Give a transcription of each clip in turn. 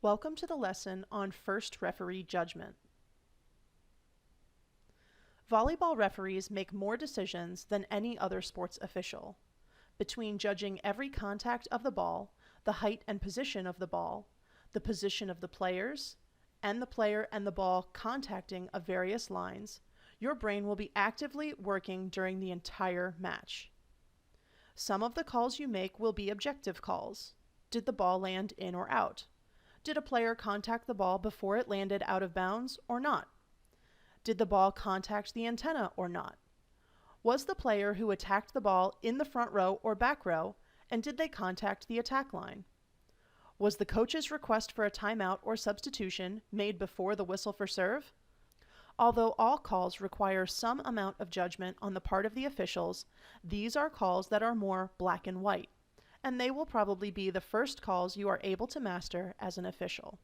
Welcome to the lesson on first referee judgment. Volleyball referees make more decisions than any other sports official. Between judging every contact of the ball, the height and position of the ball, the position of the players, and the player and the ball contacting of various lines, your brain will be actively working during the entire match. Some of the calls you make will be objective calls. Did the ball land in or out? Did a player contact the ball before it landed out of bounds or not? Did the ball contact the antenna or not? Was the player who attacked the ball in the front row or back row, and did they contact the attack line? Was the coach's request for a timeout or substitution made before the whistle for serve? Although all calls require some amount of judgment on the part of the officials, these are calls that are more black and white, and they will probably be the first calls you are able to master as an official.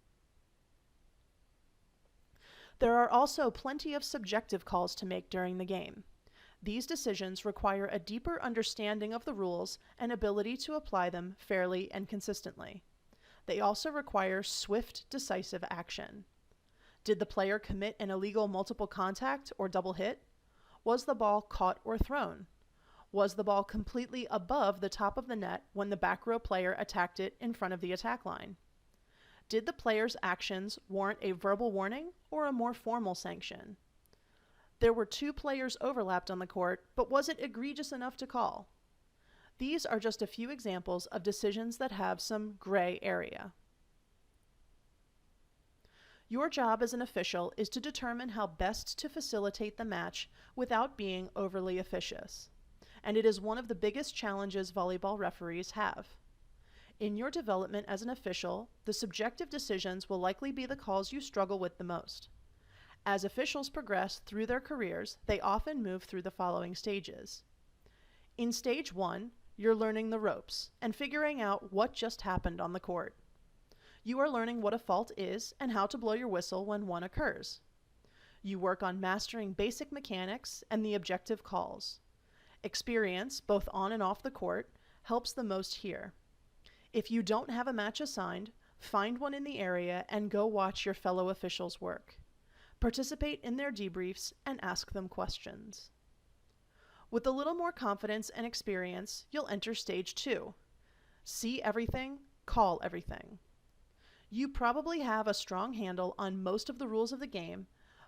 There are also plenty of subjective calls to make during the game. These decisions require a deeper understanding of the rules and ability to apply them fairly and consistently. They also require swift, decisive action. Did the player commit an illegal multiple contact or double hit? Was the ball caught or thrown? Was the ball completely above the top of the net when the back row player attacked it in front of the attack line? Did the player's actions warrant a verbal warning or a more formal sanction? There were two players overlapped on the court, but was it egregious enough to call? These are just a few examples of decisions that have some gray area. Your job as an official is to determine how best to facilitate the match without being overly officious, and it is one of the biggest challenges volleyball referees have. In your development as an official, the subjective decisions will likely be the calls you struggle with the most. As officials progress through their careers, they often move through the following stages. In stage 1, you're learning the ropes and figuring out what just happened on the court. You are learning what a fault is and how to blow your whistle when one occurs. You work on mastering basic mechanics and the objective calls. Experience, both on and off the court, helps the most here. If you don't have a match assigned, find one in the area and go watch your fellow officials work. Participate in their debriefs and ask them questions. With a little more confidence and experience, you'll enter stage 2. See everything, call everything. You probably have a strong handle on most of the rules of the game,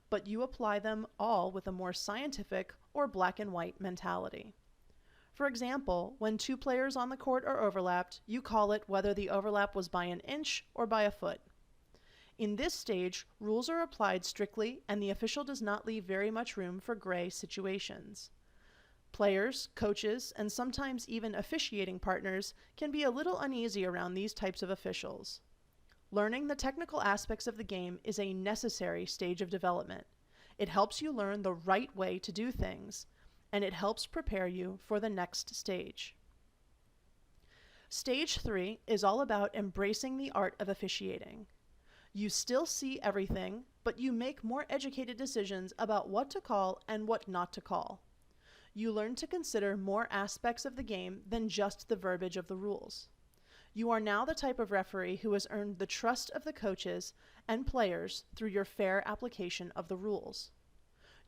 but you apply them all with a more scientific or black and white mentality. For example, when two players on the court are overlapped, you call it whether the overlap was by an inch or by a foot. In this stage, rules are applied strictly and the official does not leave very much room for gray situations. Players, coaches, and sometimes even officiating partners can be a little uneasy around these types of officials. Learning the technical aspects of the game is a necessary stage of development. It helps you learn the right way to do things, and it helps prepare you for the next stage. Stage 3 is all about embracing the art of officiating. You still see everything, but you make more educated decisions about what to call and what not to call. You learn to consider more aspects of the game than just the verbiage of the rules. You are now the type of referee who has earned the trust of the coaches and players through your fair application of the rules.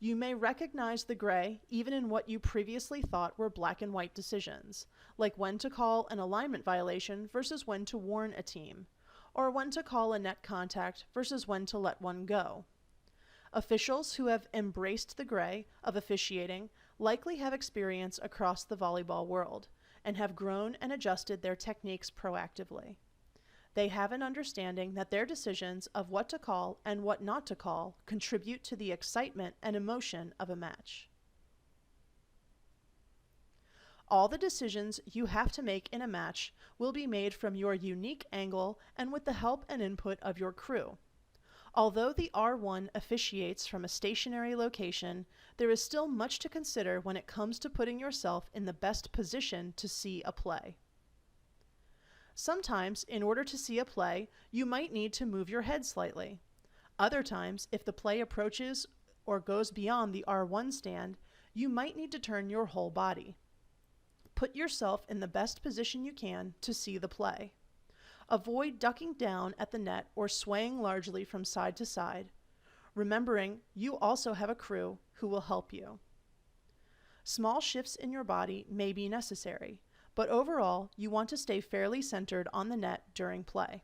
You may recognize the gray even in what you previously thought were black and white decisions, like when to call an alignment violation versus when to warn a team, or when to call a net contact versus when to let one go. Officials who have embraced the gray of officiating likely have experience across the volleyball world and have grown and adjusted their techniques proactively. They have an understanding that their decisions of what to call and what not to call contribute to the excitement and emotion of a match. All the decisions you have to make in a match will be made from your unique angle and with the help and input of your crew. Although the R1 officiates from a stationary location, there is still much to consider when it comes to putting yourself in the best position to see a play. Sometimes, in order to see a play, you might need to move your head slightly. Other times, if the play approaches or goes beyond the R1 stand, you might need to turn your whole body. Put yourself in the best position you can to see the play. Avoid ducking down at the net or swaying largely from side to side, remembering you also have a crew who will help you. Small shifts in your body may be necessary, but overall, you want to stay fairly centered on the net during play.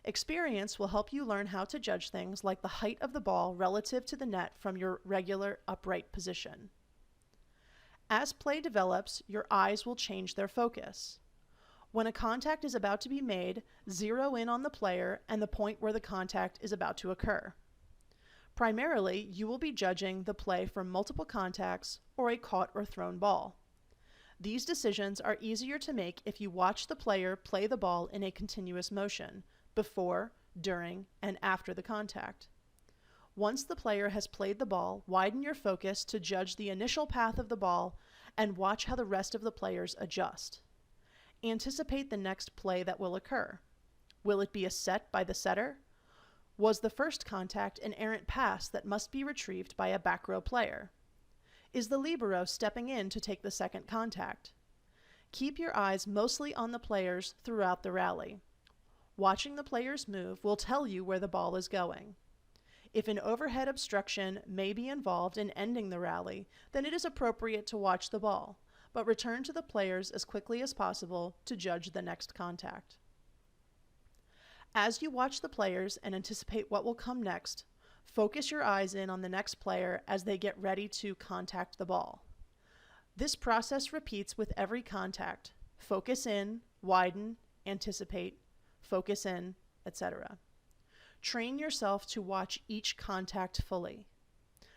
Experience will help you learn how to judge things like the height of the ball relative to the net from your regular upright position. As play develops, your eyes will change their focus. When a contact is about to be made, zero in on the player and the point where the contact is about to occur. Primarily, you will be judging the play from multiple contacts or a caught or thrown ball. These decisions are easier to make if you watch the player play the ball in a continuous motion, before, during, and after the contact. Once the player has played the ball, widen your focus to judge the initial path of the ball and watch how the rest of the players adjust. Anticipate the next play that will occur. Will it be a set by the setter? Was the first contact an errant pass that must be retrieved by a back row player? Is the libero stepping in to take the second contact? Keep your eyes mostly on the players throughout the rally. Watching the players move will tell you where the ball is going. If an overhead obstruction may be involved in ending the rally, then it is appropriate to watch the ball, but return to the players as quickly as possible to judge the next contact. As you watch the players and anticipate what will come next, focus your eyes in on the next player as they get ready to contact the ball. This process repeats with every contact. Focus in, widen, anticipate, focus in, etc. Train yourself to watch each contact fully.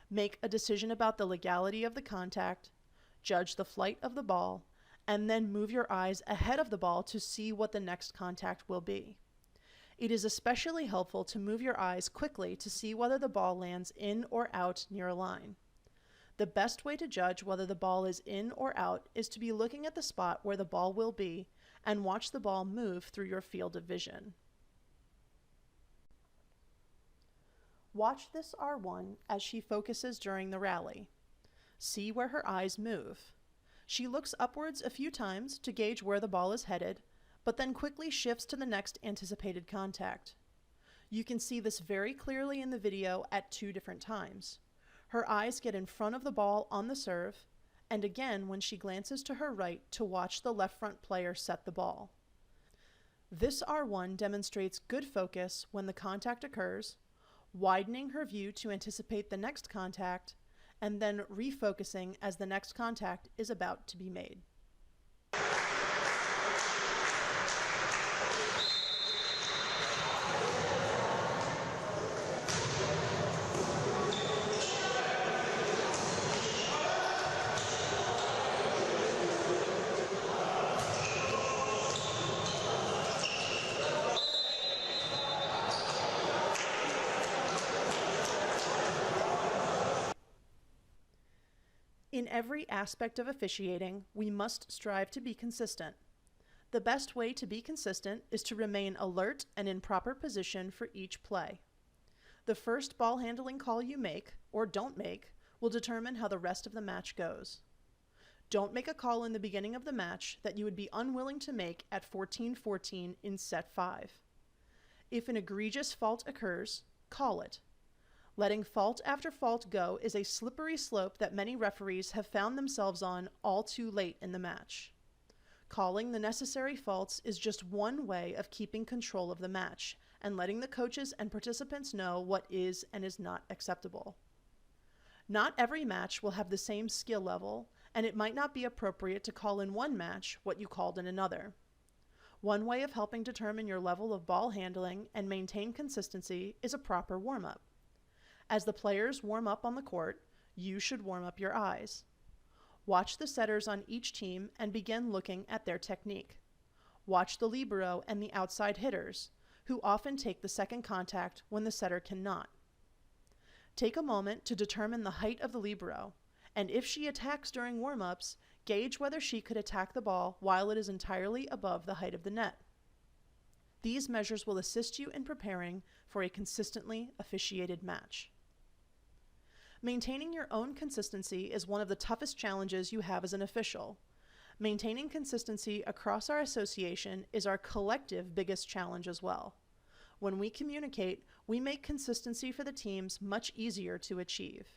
Make a decision about the legality of the contact, judge the flight of the ball, and then move your eyes ahead of the ball to see what the next contact will be. It is especially helpful to move your eyes quickly to see whether the ball lands in or out near a line. The best way to judge whether the ball is in or out is to be looking at the spot where the ball will be and watch the ball move through your field of vision. Watch this R1 as she focuses during the rally. See where her eyes move. She looks upwards a few times to gauge where the ball is headed, but then quickly shifts to the next anticipated contact. You can see this very clearly in the video at 2 different times. Her eyes get in front of the ball on the serve, and again when she glances to her right to watch the left front player set the ball. This R1 demonstrates good focus when the contact occurs, widening her view to anticipate the next contact, and then refocusing as the next contact is about to be made. In every aspect of officiating, we must strive to be consistent. The best way to be consistent is to remain alert and in proper position for each play. The first ball handling call you make, or don't make, will determine how the rest of the match goes. Don't make a call in the beginning of the match that you would be unwilling to make at 14-14 in set 5. If an egregious fault occurs, call it. Letting fault after fault go is a slippery slope that many referees have found themselves on all too late in the match. Calling the necessary faults is just one way of keeping control of the match and letting the coaches and participants know what is and is not acceptable. Not every match will have the same skill level, and it might not be appropriate to call in one match what you called in another. One way of helping determine your level of ball handling and maintain consistency is a proper warm-up. As the players warm up on the court, you should warm up your eyes. Watch the setters on each team and begin looking at their technique. Watch the libero and the outside hitters, who often take the second contact when the setter cannot. Take a moment to determine the height of the libero, and if she attacks during warm-ups, gauge whether she could attack the ball while it is entirely above the height of the net. These measures will assist you in preparing for a consistently officiated match. Maintaining your own consistency is one of the toughest challenges you have as an official. Maintaining consistency across our association is our collective biggest challenge as well. When we communicate, we make consistency for the teams much easier to achieve.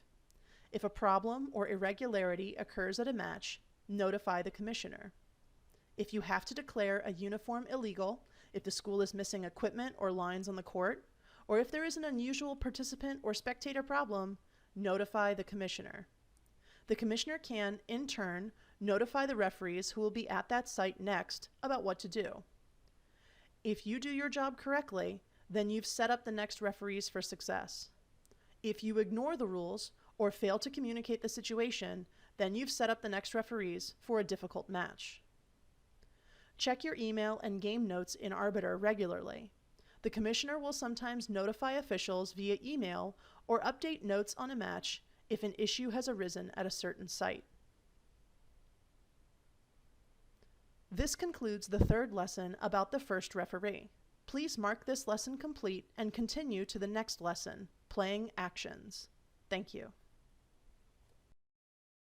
If a problem or irregularity occurs at a match, notify the commissioner. If you have to declare a uniform illegal, if the school is missing equipment or lines on the court, or if there is an unusual participant or spectator problem, notify the commissioner. The commissioner can, in turn, notify the referees who will be at that site next about what to do. If you do your job correctly, then you've set up the next referees for success. If you ignore the rules or fail to communicate the situation, then you've set up the next referees for a difficult match. Check your email and game notes in Arbiter regularly. The commissioner will sometimes notify officials via email or update notes on a match if an issue has arisen at a certain site. This concludes the third lesson about the first referee. Please mark this lesson complete and continue to the next lesson, Playing Actions. Thank you.